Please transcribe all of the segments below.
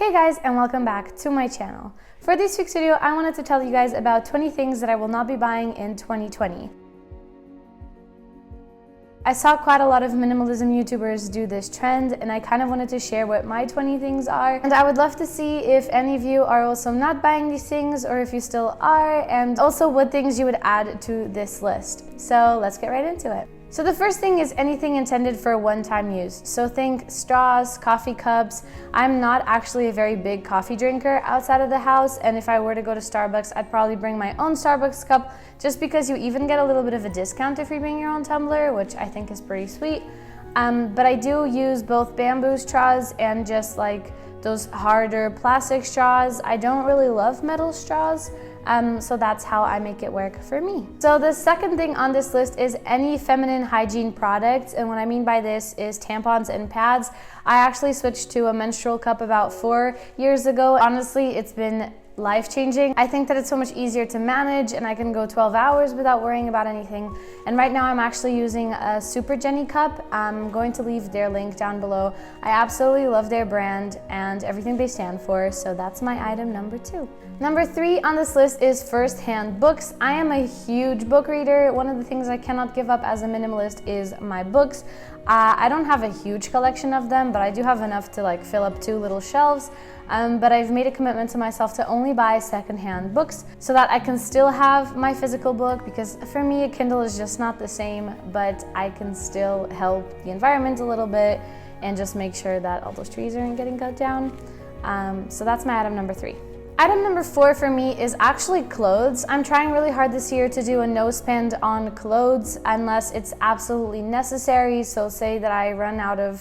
Hey guys, and welcome back to my channel. For this week's video, I wanted to tell you guys about 20 things that I will not be buying in 2020. I saw quite a lot of minimalism YouTubers do this trend, and I kind of wanted to share what my 20 things are. And I would love to see if any of you are also not buying these things, or if you still are, and also what things you would add to this list. So let's get right into it. So the first thing is anything intended for one-time use. So think straws, coffee cups. I'm not actually a very big coffee drinker outside of the house, and if I were to go to Starbucks, I'd probably bring my own Starbucks cup, just because you even get a little bit of a discount if you bring your own tumbler, which I think is pretty sweet. But I do use both bamboo straws and just like those harder plastic straws. I don't really love metal straws. So that's how I make it work for me. So the second thing on this list is any feminine hygiene products, and what I mean by this is tampons and pads. I actually switched to a menstrual cup about 4 years ago. Honestly, it's been life-changing. I think that it's so much easier to manage, and I can go 12 hours without worrying about anything. And right now I'm actually using a Super Jenny cup. I'm going to leave their link down below. I absolutely love their brand and everything they stand for, so that's my item number 2. Number 3 on this list is first-hand books. I am a huge book reader. One of the things I cannot give up as a minimalist is my books. I don't have a huge collection of them, but I do have enough to like fill up 2 little shelves. But I've made a commitment to myself to only buy secondhand books so that I can still have my physical book, because for me a Kindle is just not the same, but I can still help the environment a little bit and just make sure that all those trees aren't getting cut down. So that's my item number 3. Item number 4 for me is actually clothes. I'm trying really hard this year to do a no spend on clothes unless it's absolutely necessary. So say that I run out of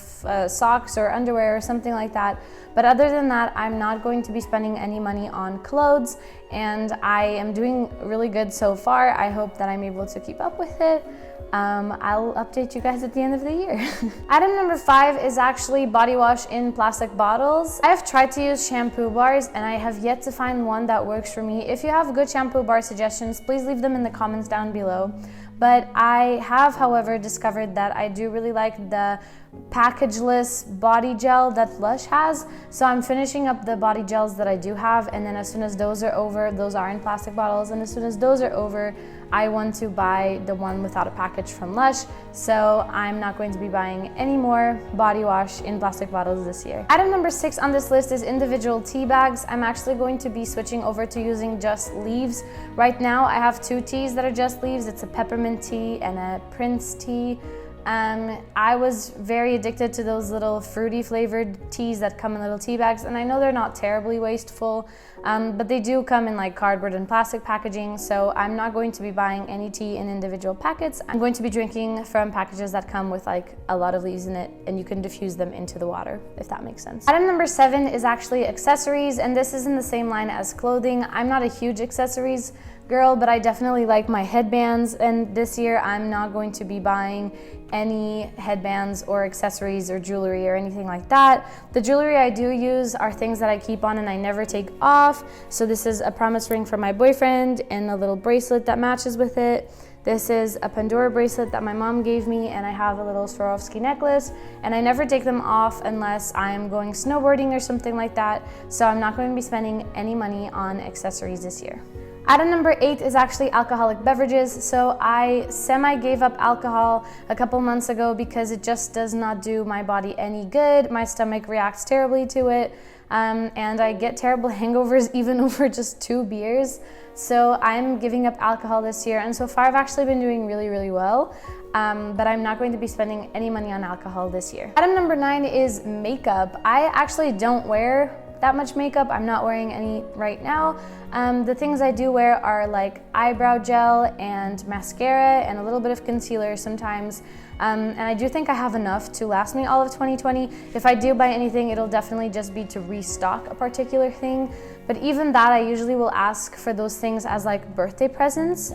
socks or underwear or something like that. But other than that, I'm not going to be spending any money on clothes, and I am doing really good so far. I hope that I'm able to keep up with it. I'll update you guys at the end of the year. Item number 5 is actually body wash in plastic bottles. I have tried to use shampoo bars, and I have yet to find one that works for me. If you have good shampoo bar suggestions, please leave them in the comments down below. But I have, however, discovered that I do really like the packageless body gel that Lush has. So I'm finishing up the body gels that I do have, and then as soon as those are over, those are in plastic bottles, and as soon as those are over, I want to buy the one without a package from Lush. So I'm not going to be buying any more body wash in plastic bottles this year. Item number 6 on this list is individual tea bags. I'm actually going to be switching over to using just leaves. Right now I have 2 teas that are just leaves. It's a peppermint tea and a Prince tea. I was very addicted to those little fruity flavored teas that come in little tea bags, and I know they're not terribly wasteful, but they do come in like cardboard and plastic packaging, so I'm not going to be buying any tea in individual packets. I'm going to be drinking from packages that come with like a lot of leaves in it, and you can diffuse them into the water, if that makes sense. Item number 7 is actually accessories, and this is in the same line as clothing. I'm not a huge accessories girl, but I definitely like my headbands, and this year I'm not going to be buying any headbands or accessories or jewelry or anything like that. The jewelry I do use are things that I keep on and I never take off. So this is a promise ring from my boyfriend and a little bracelet that matches with it. This is a Pandora bracelet that my mom gave me, and I have a little Swarovski necklace, and I never take them off unless I'm going snowboarding or something like that. So I'm not going to be spending any money on accessories this year. Item number 8 is actually alcoholic beverages. So I gave up alcohol a couple months ago because it just does not do my body any good. My stomach reacts terribly to it, and I get terrible hangovers even over just 2 beers. So I'm giving up alcohol this year, and so far I've actually been doing really, really well. But I'm not going to be spending any money on alcohol this year. Item number 9 is makeup. I actually don't wear that much makeup. I'm not wearing any right now. The things I do wear are like eyebrow gel and mascara and a little bit of concealer sometimes. And I do think I have enough to last me all of 2020. If I do buy anything, it'll definitely just be to restock a particular thing. But even that, I usually will ask for those things as like birthday presents,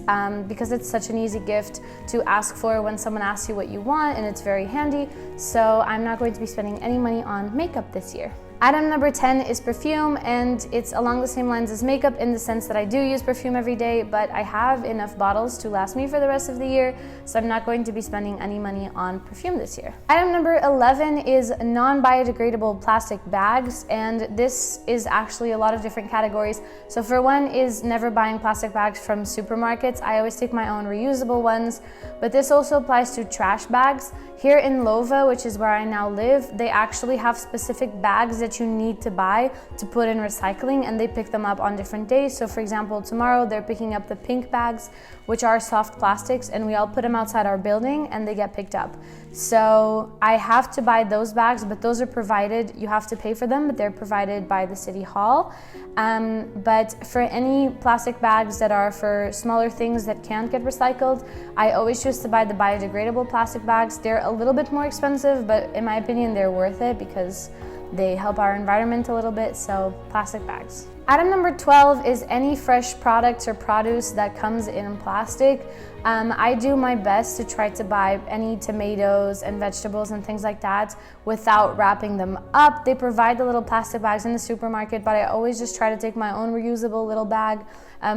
because it's such an easy gift to ask for when someone asks you what you want, and it's very handy. So I'm not going to be spending any money on makeup this year. Item number 10 is perfume, and it's along the same lines as makeup in the sense that I do use perfume every day, but I have enough bottles to last me for the rest of the year, so I'm not going to be spending any money on perfume this year. Item number 11 is non-biodegradable plastic bags, and this is actually a lot of different categories. So for one is never buying plastic bags from supermarkets. I always take my own reusable ones, but this also applies to trash bags. Here in Lova, which is where I now live, they actually have specific bags that you need to buy to put in recycling, and they pick them up on different days. So for example, tomorrow they're picking up the pink bags, which are soft plastics, and we all put them outside our building and they get picked up. So I have to buy those bags, but those are provided, you have to pay for them, but they're provided by the city hall. But for any plastic bags that are for smaller things that can't get recycled, I always choose to buy the biodegradable plastic bags. They're a little bit more expensive, but in my opinion, they're worth it because they help our environment a little bit, so plastic bags. Item number 12 is any fresh products or produce that comes in plastic. I do my best to try to buy any tomatoes and vegetables and things like that without wrapping them up. They provide the little plastic bags in the supermarket, but I always just try to take my own reusable little bag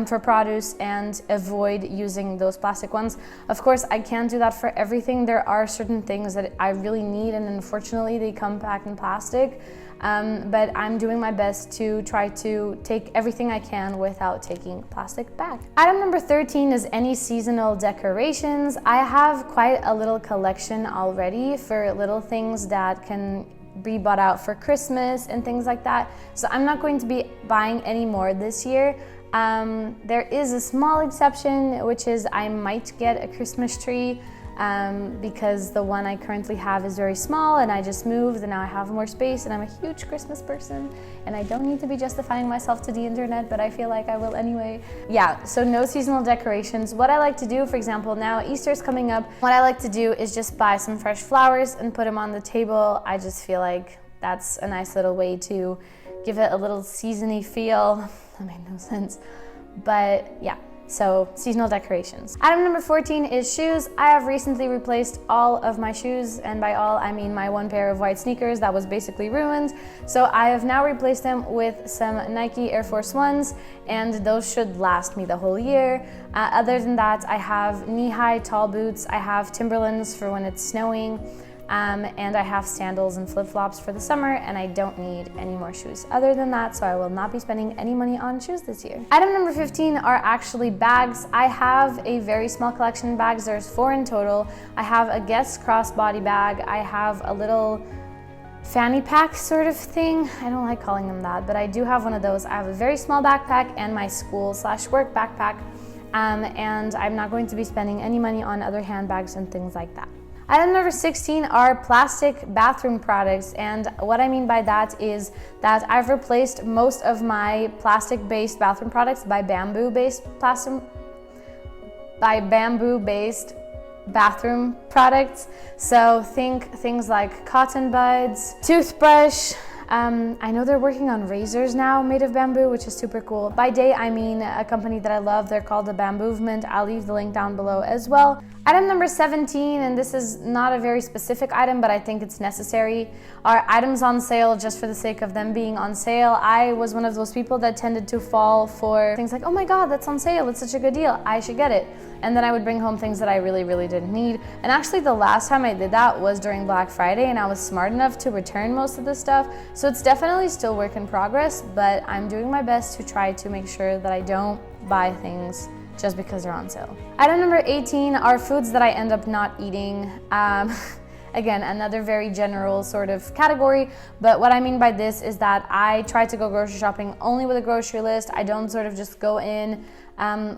for produce and avoid using those plastic ones. Of course, I can't do that for everything. There are certain things that I really need, and unfortunately they come back in plastic. But I'm doing my best to try to take everything I can without taking plastic back. Item number 13 is any seasonal decorations. I have quite a little collection already for little things that can be bought out for Christmas and things like that. So I'm not going to be buying any more this year. There is a small exception, which is I might get a Christmas tree because the one I currently have is very small, and I just moved and now I have more space, and I'm a huge Christmas person and I don't need to be justifying myself to the internet, but I feel like I will anyway. Yeah, so no seasonal decorations. What I like to do, for example, now Easter's coming up, what I like to do is just buy some fresh flowers and put them on the table. I just feel like that's a nice little way to give it a little seasony feel. That made no sense, but yeah. So seasonal decorations. Item number 14 is shoes. I have recently replaced all of my shoes, and by all I mean my one pair of white sneakers that was basically ruined. So I have now replaced them with some Nike Air Force Ones, and those should last me the whole year. Other than that, I have knee-high tall boots. I have Timberlands for when it's snowing. And I have sandals and flip-flops for the summer, and I don't need any more shoes other than that, so I will not be spending any money on shoes this year. Item number 15 are actually bags. I have a very small collection of bags. There's 4 in total. I have a Guess crossbody bag. I have a little fanny pack sort of thing. I don't like calling them that, but I do have one of those. I have a very small backpack and my school/work backpack, and I'm not going to be spending any money on other handbags and things like that. Item number 16 are plastic bathroom products, and what I mean by that is that I've replaced most of my plastic-based bathroom products by bamboo-based bathroom products. So think things like cotton buds, toothbrush. I know they're working on razors now made of bamboo, which is super cool. By they, I mean a company that I love. They're called the Bamboovement. I'll leave the link down below as well. Item number 17, and this is not a very specific item, but I think it's necessary, are items on sale just for the sake of them being on sale. I was one of those people that tended to fall for things like, oh my God, that's on sale. It's such a good deal. I should get it. And then I would bring home things that I really, really didn't need. And actually the last time I did that was during Black Friday, and I was smart enough to return most of the stuff. So it's definitely still work in progress, but I'm doing my best to try to make sure that I don't buy things just because they're on sale. Item number 18 are foods that I end up not eating. Again, another very general sort of category, but what I mean by this is that I try to go grocery shopping only with a grocery list. I don't sort of just go in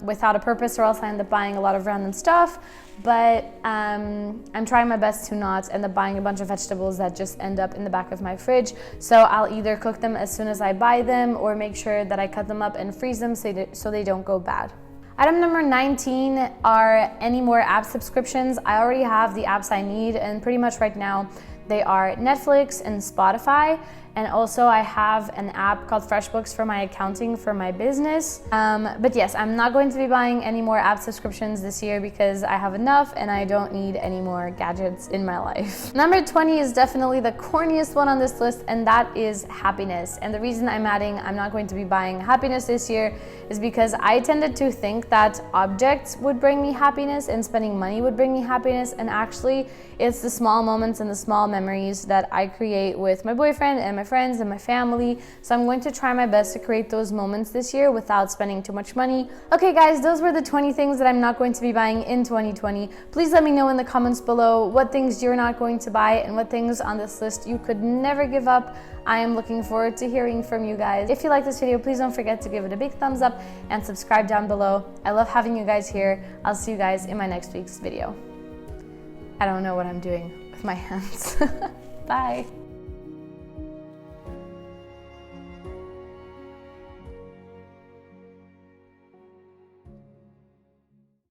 without a purpose, or else I end up buying a lot of random stuff, but I'm trying my best to not end up buying a bunch of vegetables that just end up in the back of my fridge. So I'll either cook them as soon as I buy them, or make sure that I cut them up and freeze them so they don't go bad. Item number 19 are any more app subscriptions. I already have the apps I need, and pretty much right now they are Netflix and Spotify. And also I have an app called FreshBooks for my accounting for my business. But yes, I'm not going to be buying any more app subscriptions this year because I have enough and I don't need any more gadgets in my life. Number 20 is definitely the corniest one on this list, and that is happiness. And the reason I'm adding I'm not going to be buying happiness this year is because I tended to think that objects would bring me happiness and spending money would bring me happiness, and actually it's the small moments and the small memories that I create with my boyfriend and my friends and my family. So I'm going to try my best to create those moments this year without spending too much money. Okay guys, those were the 20 things that I'm not going to be buying in 2020. Please let me know in the comments below what things you're not going to buy and what things on this list you could never give up. I am looking forward to hearing from you guys. If you like this video, please don't forget to give it a big thumbs up and subscribe down below. I love having you guys here. I'll see you guys in my next week's video. I don't know what I'm doing with my hands. Bye.